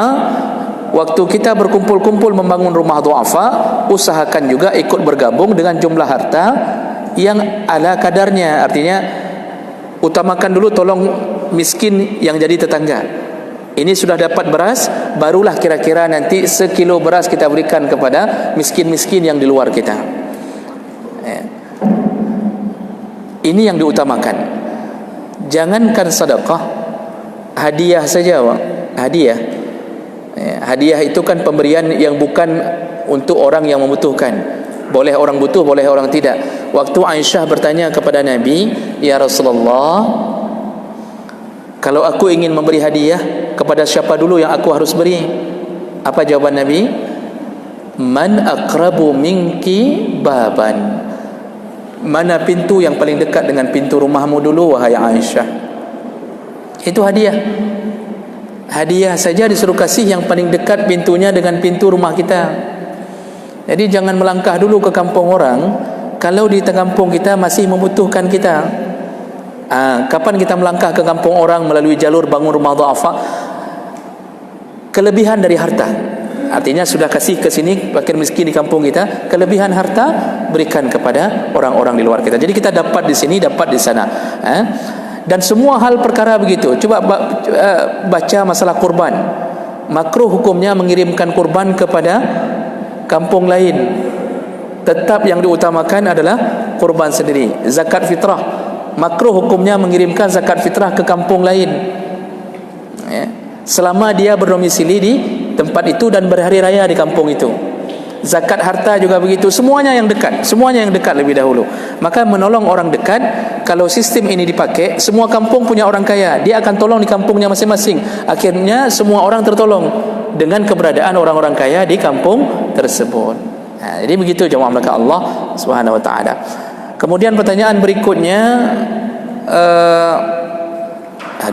Speaker 1: waktu kita berkumpul-kumpul membangun rumah du'afa, usahakan juga ikut bergabung dengan jumlah harta yang ala kadarnya. Artinya utamakan dulu tolong miskin yang jadi tetangga. Ini sudah dapat beras, barulah kira-kira nanti sekilo beras kita berikan kepada miskin-miskin yang di luar kita. Ini yang diutamakan. Jangankan sedekah, hadiah saja, Pak. Hadiah. Hadiah itu kan pemberian yang bukan untuk orang yang membutuhkan. Boleh orang butuh, boleh orang tidak. Waktu Aisyah bertanya kepada Nabi, "Ya Rasulullah, kalau aku ingin memberi hadiah, kepada siapa dulu yang aku harus beri?" Apa jawaban Nabi? "Man aqrabu minki baban." Mana pintu yang paling dekat dengan pintu rumahmu dulu, wahai Aisyah. Itu hadiah. Hadiah saja disuruh kasih yang paling dekat pintunya dengan pintu rumah kita. Jadi jangan melangkah dulu ke kampung orang kalau di kampung kita masih membutuhkan kita. Kapan kita melangkah ke kampung orang melalui jalur bangun rumah du'afa? Kelebihan dari harta, artinya sudah kasih ke sini fakir miskin di kampung kita, kelebihan harta berikan kepada orang-orang di luar kita. Jadi kita dapat di sini, dapat di sana. Dan semua hal perkara begitu. Coba baca masalah kurban. Makruh hukumnya mengirimkan kurban kepada kampung lain. Tetap yang diutamakan adalah kurban sendiri. Zakat fitrah, makruh hukumnya mengirimkan zakat fitrah ke kampung lain, selama dia berdomisili di tempat itu dan berhari raya di kampung itu. zakat harta juga begitu, semuanya yang dekat lebih dahulu. Maka menolong orang dekat, kalau sistem ini dipakai, semua kampung punya orang kaya, dia akan tolong di kampungnya masing-masing. Akhirnya semua orang tertolong dengan keberadaan orang-orang kaya di kampung tersebut. Jadi begitu jemaah melakukan Allah Subhanahu wa taala. Kemudian pertanyaan berikutnya,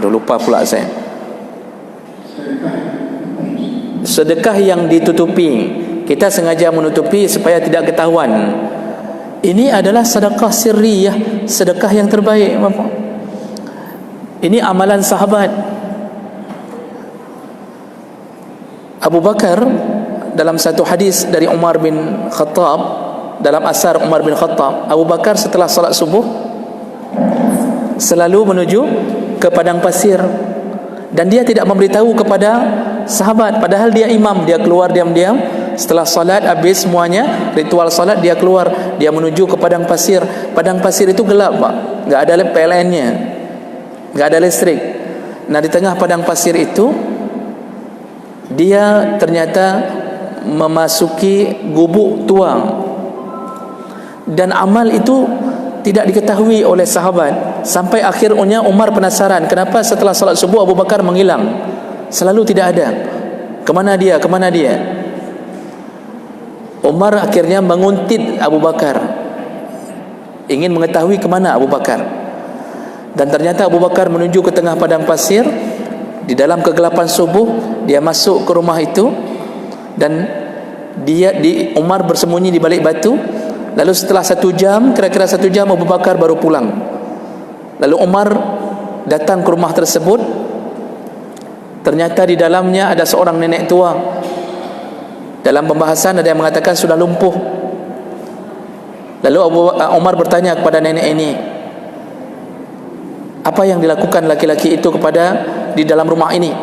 Speaker 1: lupa pula saya. Sedekah yang ditutupi, kita sengaja menutupi supaya tidak ketahuan. Ini adalah sedekah sirriyah, sedekah yang terbaik, Bapak. Ini amalan sahabat. Abu Bakar dalam satu hadis dari Umar bin Khattab, dalam asar Umar bin Khattab, Abu Bakar setelah salat subuh selalu menuju ke padang pasir, dan dia tidak memberitahu kepada sahabat, padahal dia imam. Dia keluar diam-diam setelah salat habis semuanya, ritual salat, dia keluar, dia menuju ke padang pasir. Padang pasir itu gelap, Pak, enggak ada PLN-nya, enggak ada listrik. Nah, di tengah padang pasir itu dia ternyata memasuki gubuk tuang, dan amal itu tidak diketahui oleh sahabat. Sampai akhirnya Umar penasaran, kenapa setelah salat subuh Abu Bakar menghilang, selalu tidak ada, kemana dia. Umar akhirnya menguntit Abu Bakar, ingin mengetahui kemana Abu Bakar. Dan ternyata Abu Bakar menuju ke tengah padang pasir. Di dalam kegelapan subuh dia masuk ke rumah itu, dan Umar bersembunyi di balik batu. Lalu setelah kira-kira 1 jam Abu Bakar baru pulang. Lalu Umar datang ke rumah tersebut. Ternyata di dalamnya ada seorang nenek tua. Dalam pembahasan ada yang mengatakan sudah lumpuh. Lalu Umar bertanya kepada nenek ini, apa yang dilakukan laki-laki itu di dalam rumah ini?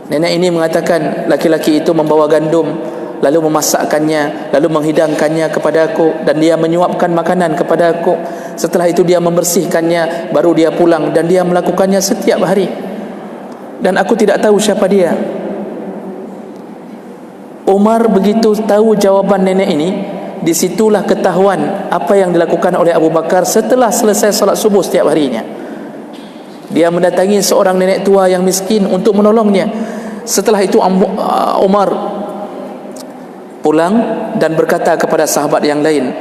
Speaker 1: Nenek ini mengatakan, laki-laki itu membawa gandum, lalu memasakkannya, lalu menghidangkannya kepada aku, dan dia menyuapkan makanan kepada aku. Setelah itu dia membersihkannya, baru dia pulang, dan dia melakukannya setiap hari. Dan aku tidak tahu siapa dia. Umar begitu tahu jawaban nenek ini, disitulah ketahuan apa yang dilakukan oleh Abu Bakar setelah selesai salat subuh setiap harinya. Dia mendatangi seorang nenek tua yang miskin untuk menolongnya. Setelah itu Umar pulang dan berkata kepada sahabat yang lain.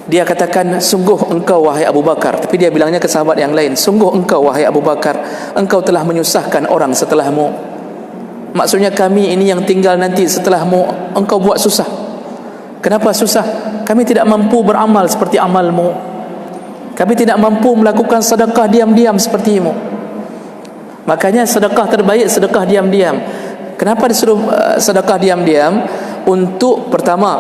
Speaker 1: Dia katakan, sungguh engkau wahai Abu Bakar, tapi dia bilangnya ke sahabat yang lain, sungguh engkau wahai Abu Bakar, engkau telah menyusahkan orang setelahmu. Maksudnya kami ini yang tinggal nanti setelahmu, engkau buat susah. Kenapa susah? Kami tidak mampu beramal seperti amalmu. Kami tidak mampu melakukan sedekah diam-diam sepertimu. Makanya sedekah terbaik sedekah diam-diam. Kenapa disuruh sedekah diam-diam? Untuk pertama,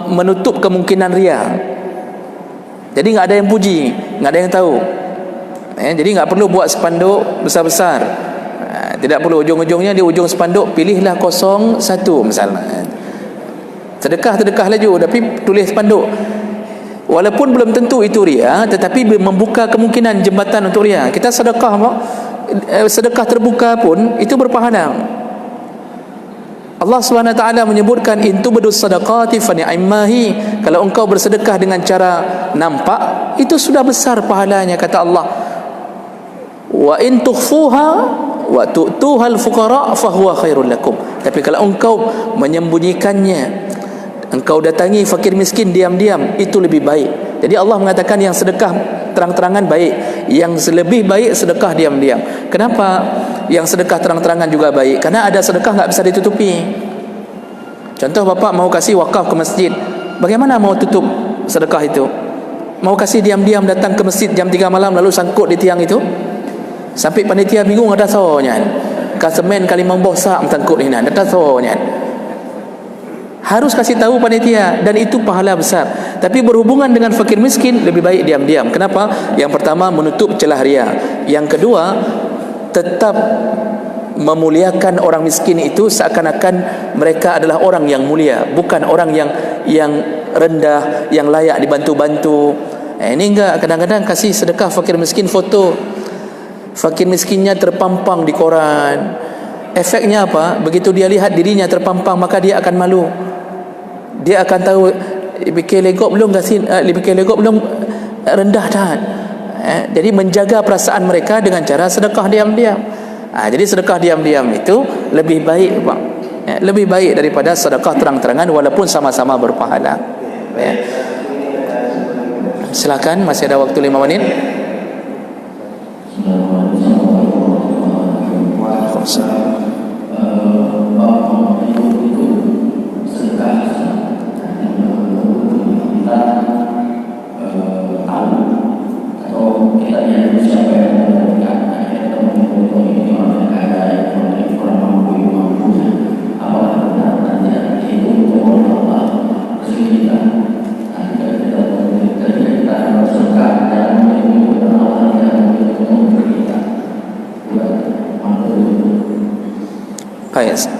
Speaker 1: menutup kemungkinan riya. Jadi enggak ada yang puji, enggak ada yang tahu. Jadi enggak perlu buat spanduk besar-besar. Tidak perlu, ujung-ujungnya di ujung spanduk pilihlah 01 misalnya. Sedekah laju, tapi tulis spanduk. Walaupun belum tentu itu riya, tetapi membuka kemungkinan jembatan untuk riya. Kita sedekah terbuka pun itu berpahala. Allah SWT menyebutkan, in tubdu sadaqati fa ni'mahi. Kalau engkau bersedekah dengan cara nampak, itu sudah besar pahalanya, kata Allah. Wa in tukhfuha wa tu'tuhal fuqara fa huwa khairul lakum. Tapi kalau engkau menyembunyikannya, engkau datangi fakir miskin diam-diam, itu lebih baik. Jadi Allah mengatakan yang sedekah terang-terangan baik, yang lebih baik sedekah diam-diam. Kenapa yang sedekah terang-terangan juga baik? Karena ada sedekah enggak bisa ditutupi. Contoh, bapak mau kasih wakaf ke masjid, bagaimana mau tutup sedekah itu? Mau kasih diam-diam, datang ke masjid jam 3 malam lalu sangkut di tiang itu, sampai panitia bingung ada soalnya. Kasemen kali membosak sangkut ini, ada soalnya. Harus kasih tahu panitia, dan itu pahala besar. Tapi berhubungan dengan fakir miskin lebih baik diam-diam. Kenapa? Yang pertama, menutup celah riya. Yang kedua, tetap memuliakan orang miskin itu seakan-akan mereka adalah orang yang mulia, bukan orang yang rendah, yang layak dibantu-bantu. Ini enggak, kadang-kadang kasih sedekah fakir miskin foto fakir miskinnya terpampang di koran, efeknya apa? Begitu dia lihat dirinya terpampang, maka dia akan malu. Dia akan tahu fikir legok belum rendah dah. Jadi menjaga perasaan mereka dengan cara sedekah diam-diam. Jadi sedekah diam-diam itu lebih baik, Pak. Lebih baik daripada sedekah terang-terangan walaupun sama-sama berpahala. Silakan, masih ada waktu 5 menit.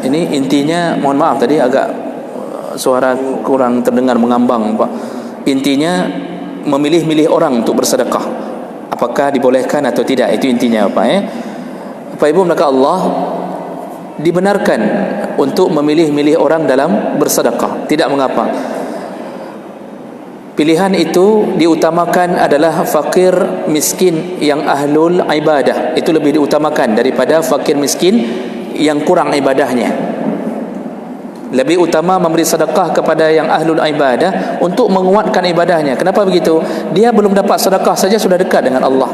Speaker 1: Ini intinya, mohon maaf tadi agak suara kurang terdengar, mengambang, Pak. Intinya memilih-milih orang untuk bersedekah, apakah dibolehkan atau tidak, itu intinya, Pak. Bapak Ibu maka Allah, dibenarkan untuk memilih-milih orang dalam bersedekah, tidak mengapa. Pilihan itu diutamakan adalah fakir miskin yang ahlul ibadah, itu lebih diutamakan daripada fakir miskin yang kurang ibadahnya. Lebih utama memberi sedekah kepada yang ahlul ibadah untuk menguatkan ibadahnya. Kenapa begitu? Dia belum dapat sedekah saja sudah dekat dengan Allah.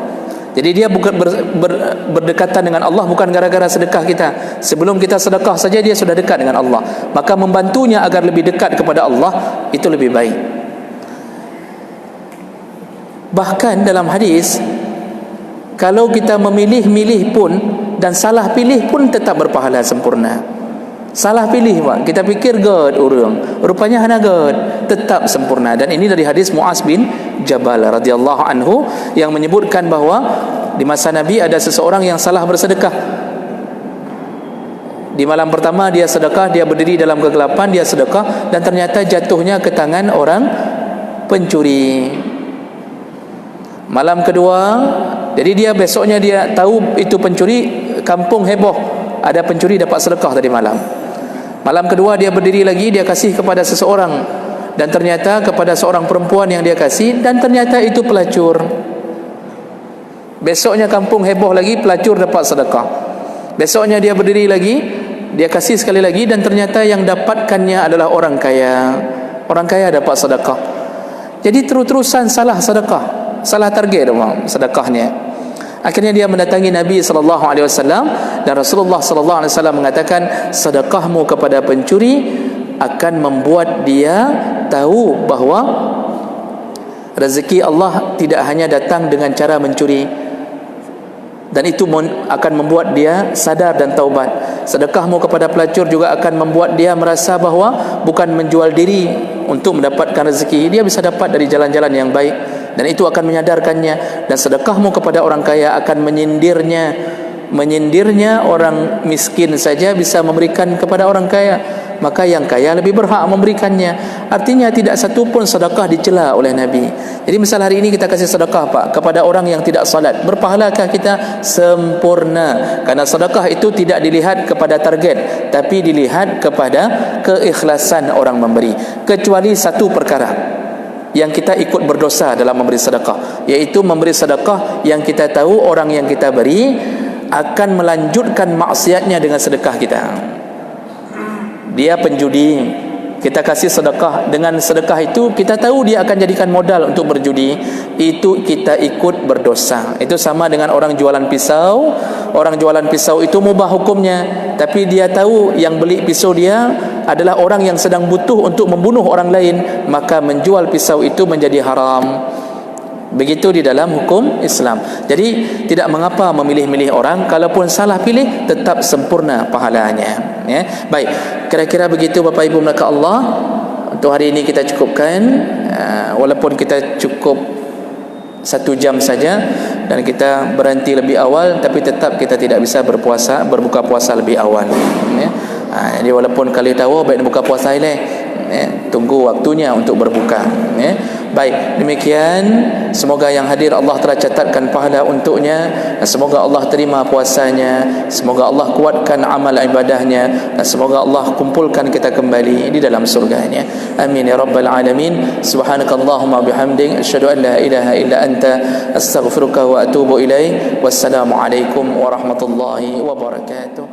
Speaker 1: Jadi dia bukan berdekatan dengan Allah bukan gara-gara sedekah kita. Sebelum kita sedekah saja dia sudah dekat dengan Allah. Maka membantunya agar lebih dekat kepada Allah itu lebih baik. Bahkan dalam hadis, kalau kita memilih-milih pun dan salah pilih pun tetap berpahala sempurna. Salah pilih, Pak, kita fikir god orang, rupanya hana god, tetap sempurna. Dan ini dari hadis Muaz bin Jabal radhiyallahu anhu yang menyebutkan bahawa di masa Nabi ada seseorang yang salah bersedekah. Di malam pertama dia sedekah, dia berdiri dalam kegelapan, dia sedekah, dan ternyata jatuhnya ke tangan orang pencuri. Malam kedua, jadi dia besoknya dia tahu itu pencuri, kampung heboh, ada pencuri dapat sedekah tadi malam. Malam kedua dia berdiri lagi, dia kasih kepada seseorang, dan ternyata kepada seorang perempuan yang dia kasih, dan ternyata itu pelacur. Besoknya kampung heboh lagi, pelacur dapat sedekah. Besoknya dia berdiri lagi, dia kasih sekali lagi, dan ternyata yang dapatkannya adalah orang kaya. Orang kaya dapat sedekah. Jadi terus-terusan salah sedekah, salah target sedekahnya. Akhirnya dia mendatangi Nabi SAW, dan Rasulullah SAW mengatakan, sedekahmu kepada pencuri akan membuat dia tahu bahawa rezeki Allah tidak hanya datang dengan cara mencuri, dan itu akan membuat dia sadar dan taubat. Sedekahmu kepada pelacur juga akan membuat dia merasa bahawa bukan menjual diri untuk mendapatkan rezeki, dia bisa dapat dari jalan-jalan yang baik, dan itu akan menyadarkannya. Dan sedekahmu kepada orang kaya akan menyindirnya orang miskin saja bisa memberikan kepada orang kaya, maka yang kaya lebih berhak memberikannya. Artinya tidak satu pun sedekah dicela oleh Nabi. Jadi misal hari ini kita kasih sedekah, Pak, kepada orang yang tidak salat, berpahalakah kita? Sempurna. Karena sedekah itu tidak dilihat kepada target, tapi dilihat kepada keikhlasan orang memberi. Kecuali satu perkara yang kita ikut berdosa dalam memberi sedekah, iaitu memberi sedekah yang kita tahu orang yang kita beri akan melanjutkan maksiatnya dengan sedekah kita. Dia penjudi, kita kasih sedekah, dengan sedekah itu kita tahu dia akan jadikan modal untuk berjudi, itu kita ikut berdosa. Itu sama dengan orang jualan pisau. Orang jualan pisau itu mubah hukumnya, tapi dia tahu yang beli pisau dia adalah orang yang sedang butuh untuk membunuh orang lain, maka menjual pisau itu menjadi haram. Begitu di dalam hukum Islam. Jadi tidak mengapa memilih-milih orang, kalaupun salah pilih tetap sempurna pahalanya. Baik, kira-kira begitu Bapak Ibu maka Allah. Untuk hari ini kita cukupkan, walaupun kita cukup 1 jam saja dan kita berhenti lebih awal, tapi tetap kita tidak bisa berbuka puasa lebih awal. Jadi walaupun kali tahu baik buka puasa ini, tunggu waktunya untuk berbuka. Baik, demikian semoga yang hadir Allah telah catatkan pahala untuknya, dan semoga Allah terima puasanya, semoga Allah kuatkan amal ibadahnya, dan semoga Allah kumpulkan kita kembali di dalam surganya. Amin ya rabbal alamin. Subhanakallahumma bihamdik asyhadu an la ilaha illa anta astaghfiruka wa atubu ilaik. Wassalamu alaikum warahmatullahi wabarakatuh.